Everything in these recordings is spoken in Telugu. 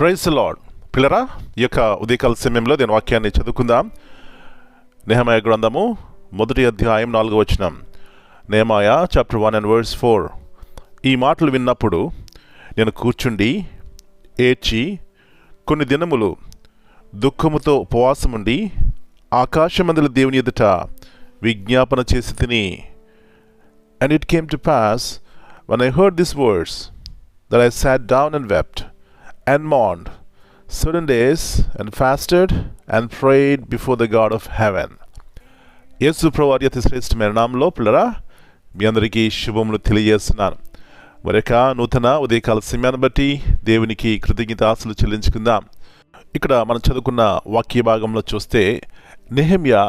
Praise the lord. పిల్లరా, ఈ యొక్క ఉదయకాల సమయంలో దీని వాక్యాన్ని చదువుకుందాం. నెహెమయా గ్రంథము 1వ అధ్యాయం 4వ వచనం. నెహెమయా చాప్టర్ 1 and verse 4. ఈ మాటలు విన్నప్పుడు నేను కూర్చుండి ఏడ్చి కొన్ని దినములు దుఃఖముతో ఉపవాసముండి ఆకాశమందుల దేవుని ఎదుట విజ్ఞాపన చేసి తిని. And it came to pass, when I heard these words, that I sat down and wept and mourned 7 days and fasted and prayed before the God of heaven. యేసు ప్రభువారి అతి శ్రేష్టమైన నామములో పిల్లరా మీ అందరికీ శుభములు తెలియజేస్తున్నాను. మరొక నూతన ఉదయకాల సమయాన్ని బట్టి దేవునికి కృతజ్ఞతాస్తుతులు చెల్లించుకుందాం. ఇక్కడ మనం చదువుకున్న వాక్య భాగంలో చూస్తే నెహెమ్యా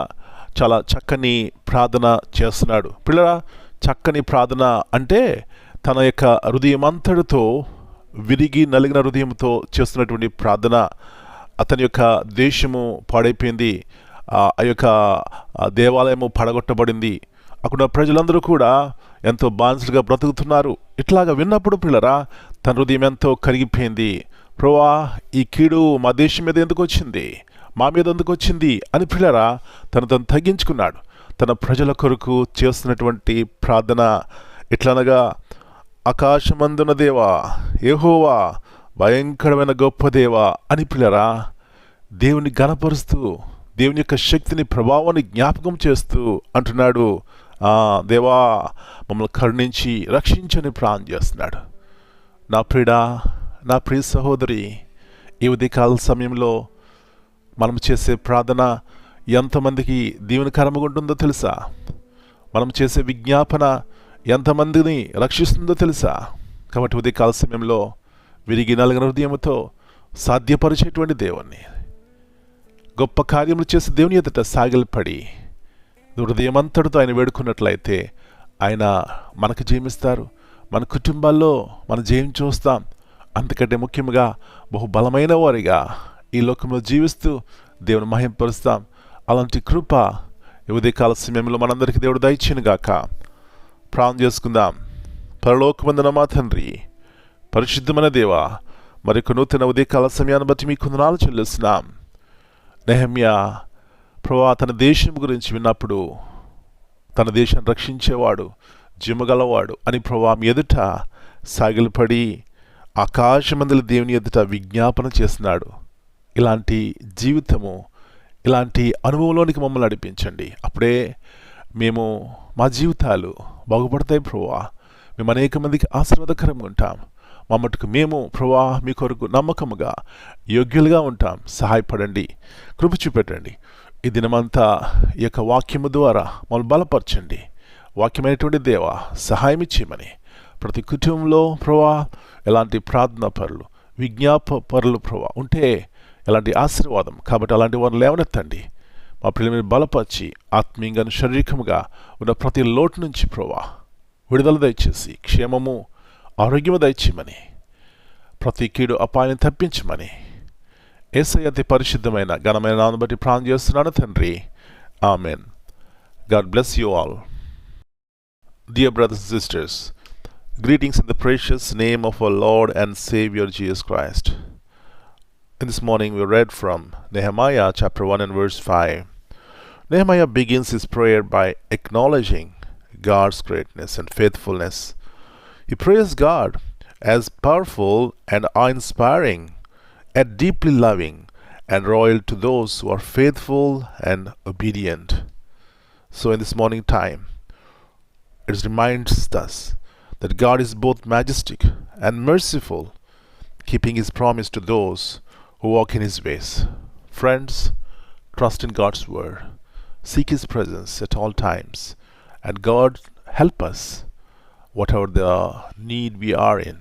చాలా చక్కని ప్రార్థన చేస్తున్నాడు. పిల్లరా, చక్కని ప్రార్థన అంటే తన యొక్క హృదయమంతటితో విరిగి నలిగిన హృదయంతో చేస్తున్నటువంటి ప్రార్థన. అతని యొక్క దేశము పాడైపోయింది, ఆ యొక్క దేవాలయము పడగొట్టబడింది, అక్కడ ప్రజలందరూ కూడా ఎంతో బానిసలుగా బ్రతుకుతున్నారు. ఇట్లాగా విన్నప్పుడు పిల్లరా తన హృదయం ఎంతో కరిగిపోయింది. ప్రభువా, ఈ కీడు మా దేశం మీద ఎందుకు వచ్చింది, మా మీద ఎందుకు వచ్చింది అని పిల్లరా తను తగ్గించుకున్నాడు. తన ప్రజల కొరకు చేస్తున్నటువంటి ప్రార్థన ఎట్లనగా, ఆకాశమందున దేవా యెహోవా భయంకరమైన గొప్ప దేవా అని పిల్లరా దేవుని గణపరుస్తూ దేవుని యొక్క శక్తిని ప్రభావాన్ని జ్ఞాపకం చేస్తూ అంటున్నాడు, దేవా మమ్మల్ని కరుణించి రక్షించని ప్రార్థన చేస్తున్నాడు. నా ప్రియుడా, నా ప్రియ సహోదరి, ఈ ఉదయకాల సమయంలో మనం చేసే ప్రార్థన ఎంతమందికి దీవెనకరంగా ఉంటుందో తెలుసా? మనం చేసే విజ్ఞాపన ఎంతమందిని రక్షిస్తుందో తెలుసా? కాబట్టి ఉదయకాల సమయంలో విరిగి నలిగిన హృదయంతో సాధ్యపరిచేటువంటి దేవుణ్ణి, గొప్ప కార్యములు చేసే దేవుని ఎదుట సాగిలపడి హృదయమంతటితో ఆయన వేడుకున్నట్లయితే ఆయన మనకు జయమిస్తారు. మన కుటుంబాల్లో మన జయం చూస్తాం. అంతకంటే ముఖ్యంగా బహుబలమైన వారిగా ఈ లోకంలో జీవిస్తూ దేవుని మహింపరుస్తాం. అలాంటి కృప ఈ ఉదయకాల సమయంలో మనందరికీ దేవుడు దయచేయునుగాక. ప్రార్థన చేసుకుందాం. పరలోకమందున మా తండ్రి, పరిశుద్ధమైన దేవా, మరొక నూతన ఉదయకాల సమయాన్ని బట్టి మీకు వందనాలు చెల్లిస్తున్నాం. నెహెమ్యా ప్రభువా తన దేశం గురించి విన్నప్పుడు తన దేశాన్ని రక్షించేవాడు, జిమ్మగలవాడు అని ప్రభువా మీ ఎదుట సాగిలపడి ఆకాశమందుల దేవుని ఎదుట విజ్ఞాపన చేస్తున్నాడు. ఇలాంటి జీవితము, ఇలాంటి అనుభవంలోనికి మమ్మల్ని నడిపించండి. అప్పుడే మేము మా జీవితాలు బాగుపడతాయి ప్రభువా. మేము అనేక మందికి ఆశీర్వాదకరంగా ఉంటాం. మా మటుకు మేము ప్రభువా మీ కొరకు నమ్మకముగా యోగ్యులుగా ఉంటాం. సహాయపడండి, కృప చూపెట్టండి. ఈ దినమంతా ఈ యొక్క వాక్యము ద్వారా మమ్మల్ని బలపరచండి. వాక్యమైనటువంటి దేవా సహాయం ఇచ్చేయమని ప్రతి కుటుంబంలో ప్రభువా ఎలాంటి ప్రార్థనా పరులు, విజ్ఞాప పరులు ప్రభువా ఉంటే ఎలాంటి ఆశీర్వాదం. కాబట్టి అలాంటి వారిని లేవనెత్తండి. మా పిల్లల బలపరిచి ఆత్మీయంగా శారీరకముగా ఉన్న ప్రతి లోటు నుంచి ప్రభువా విడుదల దయచేసి క్షేమము ఆరోగ్యము దయచేయమని, ప్రతి కీడు అపాయాన్ని తప్పించమని యేసయ్య అతి పరిశుద్ధమైన ఘనమైన నామమును బట్టి ప్రార్థన చేస్తున్నాను తండ్రి. Amen. God bless you all. Dear brothers and sisters, greetings in the precious name of our Lord and Savior Jesus Christ. In this morning we read from Nehemiah chapter 1 and verse 5. Nehemiah begins his prayer by acknowledging God's greatness and faithfulness. He praises God as powerful and awe-inspiring and deeply loving and loyal to those who are faithful and obedient. So in this morning time, it reminds us that God is both majestic and merciful, keeping his promise to those who walk in his ways. Friends, trust in God's word. Seek his presence at all times, and God help us whatever the need we are in.